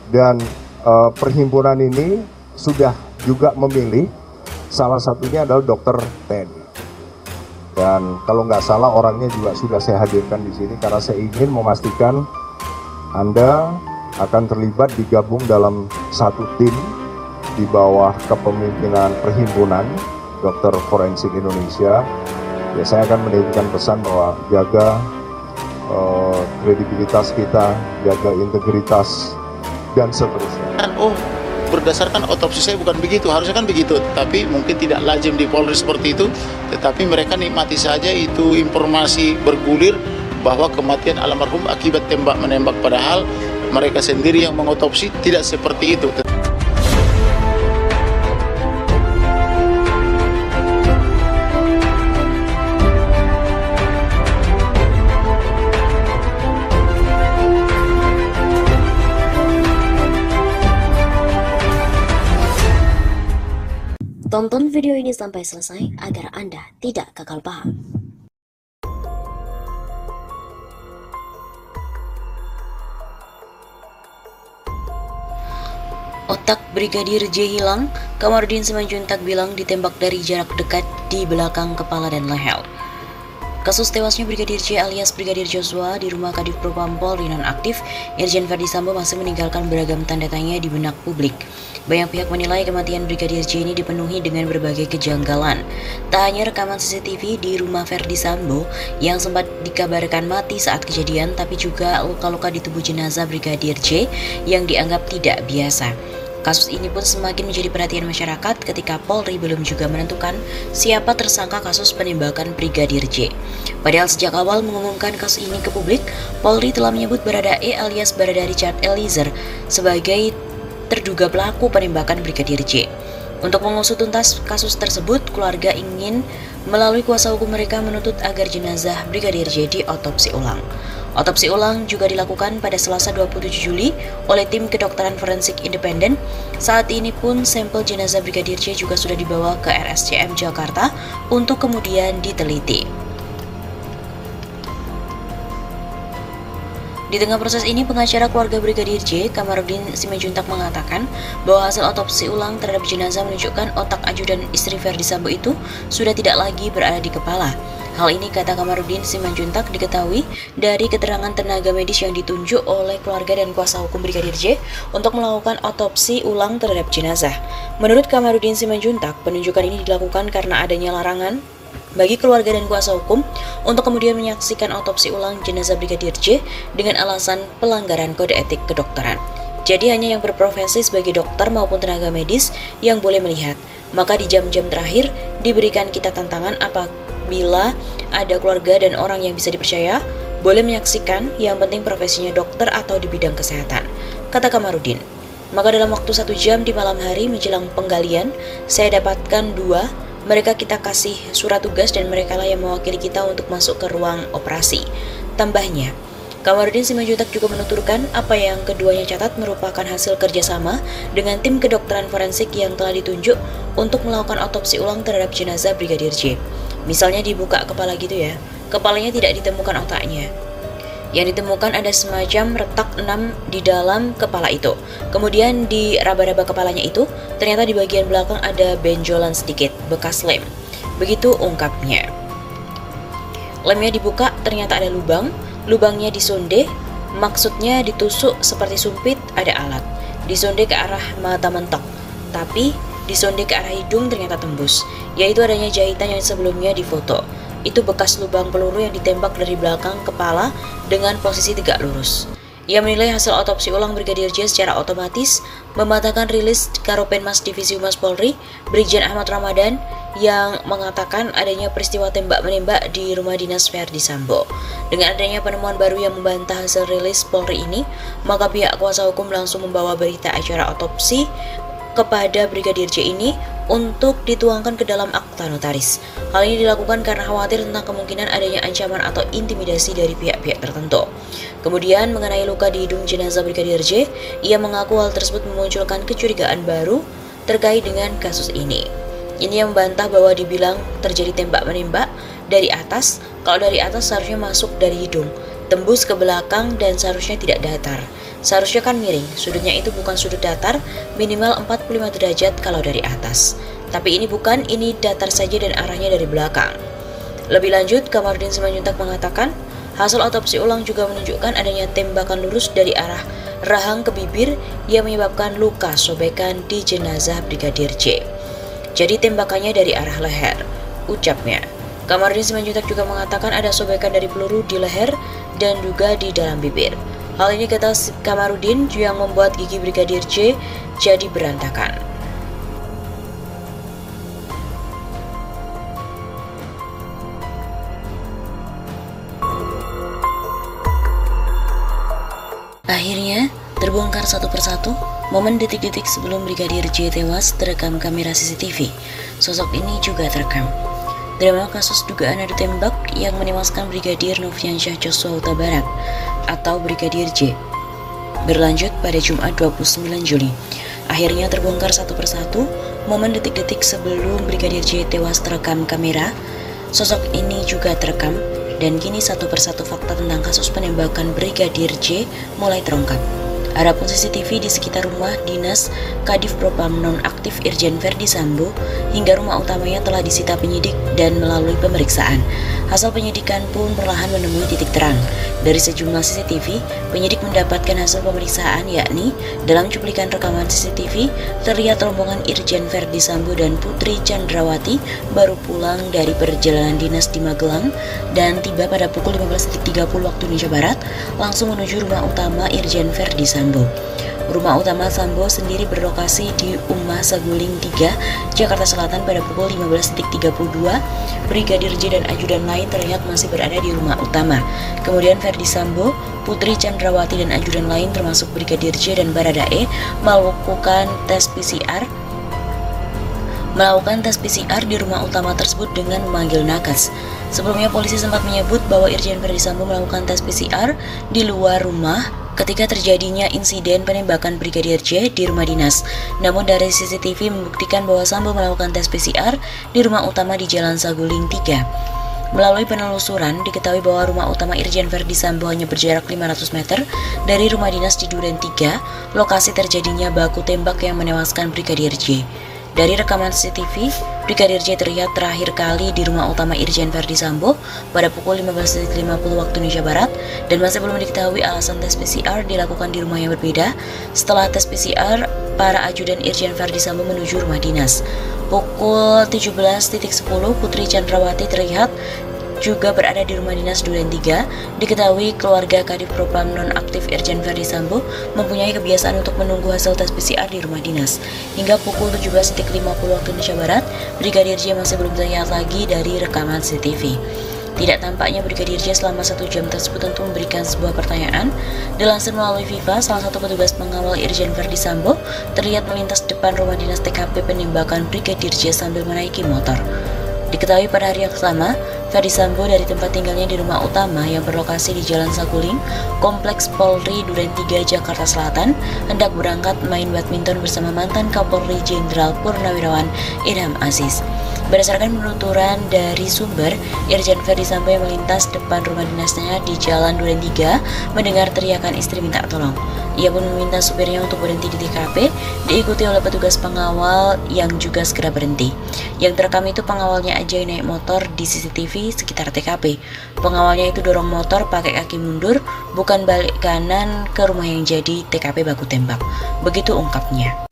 Dan perhimpunan ini sudah juga memilih salah satunya adalah dokter TNI. Dan kalau nggak salah orangnya juga sudah saya hadirkan di sini karena saya ingin memastikan Anda akan terlibat digabung dalam satu tim di bawah kepemimpinan Perhimpunan Dokter Forensik Indonesia. Ya, saya akan menitipkan pesan bahwa jaga kredibilitas kita, jaga integritas, dan seterusnya. Oh, berdasarkan otopsi saya bukan begitu, harusnya kan begitu, tapi mungkin tidak lazim di Polri seperti itu, tetapi mereka nikmati saja itu informasi bergulir bahwa kematian almarhum akibat tembak-menembak, padahal mereka sendiri yang mengotopsi tidak seperti itu. Tonton video ini sampai selesai agar Anda tidak gagal paham. Otak Brigadir J hilang, Kamarudin Simanjuntak bilang ditembak dari jarak dekat di belakang kepala dan leher. Kasus tewasnya Brigadir J alias Brigadir Joshua di rumah Kadif Propam Polri nonaktif Irjen Verdi Sambo masih meninggalkan beragam tanda tanya di benak publik. Banyak pihak menilai kematian Brigadir J ini dipenuhi dengan berbagai kejanggalan. Tak hanya rekaman CCTV di rumah Verdi Sambo yang sempat dikabarkan mati saat kejadian, tapi juga luka-luka di tubuh jenazah Brigadir J yang dianggap tidak biasa. Kasus ini pun semakin menjadi perhatian masyarakat ketika Polri belum juga menentukan siapa tersangka kasus penembakan Brigadir J. Padahal sejak awal mengumumkan kasus ini ke publik, Polri telah menyebut Baradae alias Barada Richard Eliezer sebagai terduga pelaku penembakan Brigadir J. Untuk mengusut tuntas kasus tersebut, keluarga ingin melalui kuasa hukum mereka menuntut agar jenazah Brigadir J diotopsi ulang. Otopsi ulang juga dilakukan pada Selasa 27 Juli oleh tim kedokteran forensik independen. Saat ini pun sampel jenazah Brigadir J juga sudah dibawa ke RSCM Jakarta untuk kemudian diteliti. Di tengah proses ini, pengacara keluarga Brigadir J, Kamarudin Simanjuntak mengatakan bahwa hasil otopsi ulang terhadap jenazah menunjukkan otak ajudan istri Verdi Sambo itu sudah tidak lagi berada di kepala. Hal ini, kata Kamarudin Simanjuntak, diketahui dari keterangan tenaga medis yang ditunjuk oleh keluarga dan kuasa hukum Brigadir J untuk melakukan otopsi ulang terhadap jenazah. Menurut Kamarudin Simanjuntak, penunjukan ini dilakukan karena adanya larangan bagi keluarga dan kuasa hukum untuk kemudian menyaksikan otopsi ulang jenazah Brigadir J dengan alasan pelanggaran kode etik kedokteran. Jadi hanya yang berprofesi sebagai dokter maupun tenaga medis yang boleh melihat. Maka di jam-jam terakhir diberikan kita tantangan apabila ada keluarga dan orang yang bisa dipercaya boleh menyaksikan, yang penting profesinya dokter atau di bidang kesehatan, kata Kamarudin. Maka dalam waktu 1 jam di malam hari menjelang penggalian, saya dapatkan 2. Mereka kita kasih surat tugas dan mereka lah yang mewakili kita untuk masuk ke ruang operasi. Tambahnya, Kamarudin Simanjuntak juga menuturkan apa yang keduanya catat merupakan hasil kerjasama dengan tim kedokteran forensik yang telah ditunjuk untuk melakukan otopsi ulang terhadap jenazah Brigadir J. Misalnya dibuka kepala gitu ya, kepalanya tidak ditemukan otaknya. Yang ditemukan ada semacam retak 6 di dalam kepala itu. Kemudian di raba-raba kepalanya itu, ternyata di bagian belakang ada benjolan sedikit, bekas lem. Begitu ungkapnya. Lemnya dibuka, ternyata ada lubang. Lubangnya disonde, maksudnya ditusuk seperti sumpit, ada alat. Disonde ke arah mata mentok, tapi disonde ke arah hidung ternyata tembus, yaitu adanya jahitan yang sebelumnya difoto. Itu bekas lubang peluru yang ditembak dari belakang kepala dengan posisi tegak lurus. Ia menilai hasil otopsi ulang Brigadir J secara otomatis mematahkan rilis Karopenmas Divisi Humas Polri, Brigjen Ahmad Ramadan, yang mengatakan adanya peristiwa tembak-menembak di rumah dinas Verdi Sambo. Dengan adanya penemuan baru yang membantah hasil rilis Polri ini, maka pihak kuasa hukum langsung membawa berita acara otopsi kepada Brigadir J ini untuk dituangkan ke dalam akta notaris. Hal ini dilakukan karena khawatir tentang kemungkinan adanya ancaman atau intimidasi dari pihak-pihak tertentu. Kemudian mengenai luka di hidung jenazah Brigadir J, ia mengaku hal tersebut memunculkan kecurigaan baru terkait dengan kasus ini. Ini yang membantah bahwa dibilang terjadi tembak-menembak dari atas, kalau dari atas seharusnya masuk dari hidung, tembus ke belakang dan seharusnya tidak datar. Seharusnya kan miring, sudutnya itu bukan sudut datar, minimal 45 derajat kalau dari atas. Tapi ini bukan, ini datar saja dan arahnya dari belakang. Lebih lanjut, Kamarudin Simanjuntak mengatakan, hasil otopsi ulang juga menunjukkan adanya tembakan lurus dari arah rahang ke bibir yang menyebabkan luka sobekan di jenazah Brigadir J. Jadi tembakannya dari arah leher, ucapnya. Kamarudin Simanjuntak juga mengatakan ada sobekan dari peluru di leher dan juga di dalam bibir. Hal ini kata Kamarudin yang membuat gigi Brigadir J jadi berantakan. Akhirnya, terbongkar satu persatu, momen detik-detik sebelum Brigadir J tewas terekam kamera CCTV. Sosok ini juga terekam. Drama kasus dugaan adu tembak yang menewaskan Brigadir Nofriansyah Joshua Huta Barat atau Brigadir J berlanjut pada Jumat 29 Juli. Akhirnya terbongkar satu persatu, momen detik-detik sebelum Brigadir J tewas terekam kamera. Sosok ini juga terekam. Dan kini satu persatu fakta tentang kasus penembakan Brigadir J mulai terungkap. Adapun CCTV di sekitar rumah dinas Kadif Propam nonaktif Irjen Verdi Sambo hingga rumah utamanya telah disita penyidik dan melalui pemeriksaan. Hasil penyidikan pun perlahan menemui titik terang. Dari sejumlah CCTV, penyidik mendapatkan hasil pemeriksaan yakni dalam cuplikan rekaman CCTV terlihat rombongan Irjen Verdi Sambo dan Putri Chandrawati baru pulang dari perjalanan dinas di Magelang dan tiba pada pukul 15.30 waktu Indonesia Barat langsung menuju rumah utama Irjen Verdi Sambo. Rumah utama Sambo sendiri berlokasi di Umah Saguling 3, Jakarta Selatan pada pukul 15.32. Brigadir J dan ajudan lain terlihat masih berada di rumah utama. Kemudian Verdi Sambo, Putri Chandrawati dan ajudan lain termasuk Brigadir J dan Baradae melakukan tes PCR di rumah utama tersebut dengan memanggil nakes. Sebelumnya polisi sempat menyebut bahwa Irjen Verdi Sambo melakukan tes PCR di luar rumah ketika terjadinya insiden penembakan Brigadir J di rumah dinas. Namun dari CCTV membuktikan bahwa Sambo melakukan tes PCR di rumah utama di Jalan Saguling 3. Melalui penelusuran, diketahui bahwa rumah utama Irjen Verdi Sambo hanya berjarak 500 meter dari rumah dinas di Duren 3, lokasi terjadinya baku tembak yang menewaskan Brigadir J. Dari rekaman CCTV, Brigadir J terlihat terakhir kali di rumah utama Irjen Verdi Sambo pada pukul 15.50 waktu Indonesia Barat dan masih belum diketahui alasan tes PCR dilakukan di rumah yang berbeda. Setelah tes PCR, para ajudan Irjen Verdi Sambo menuju rumah dinas. Pukul 17.10 Putri Chandrawati terlihat juga berada di rumah dinas Duren 3. Diketahui keluarga Kadif Propam nonaktif Irjen Verdi Sambo mempunyai kebiasaan untuk menunggu hasil tes PCR di rumah dinas. Hingga pukul 17.50 waktu Indonesia Barat, Brigadir J masih belum terlihat lagi dari rekaman CCTV. Tidak tampaknya Brigadir J selama 1 jam tersebut tentu memberikan sebuah pertanyaan. Dilansir melalui Viva, salah satu petugas pengawal Irjen Verdi Sambo terlihat melintas depan rumah dinas TKP penembakan Brigadir J sambil menaiki motor. Diketahui pada hari yang sama, Verdi Sambo dari tempat tinggalnya di rumah utama yang berlokasi di Jalan Saguling, Kompleks Polri Duren 3, Jakarta Selatan, hendak berangkat main badminton bersama mantan Kapolri Jenderal Purnawirawan Idham Aziz. Berdasarkan penuturan dari sumber, Irjen Verdi Sambo yang melintas depan rumah dinasnya di Jalan Duren 3 mendengar teriakan istri minta tolong. Ia pun meminta supirnya untuk berhenti di TKP, diikuti oleh petugas pengawal yang juga segera berhenti. Yang terekam itu pengawalnya aja naik motor di CCTV sekitar TKP. Pengawalnya itu dorong motor pakai kaki mundur, bukan balik kanan ke rumah yang jadi TKP baku tembak. Begitu ungkapnya.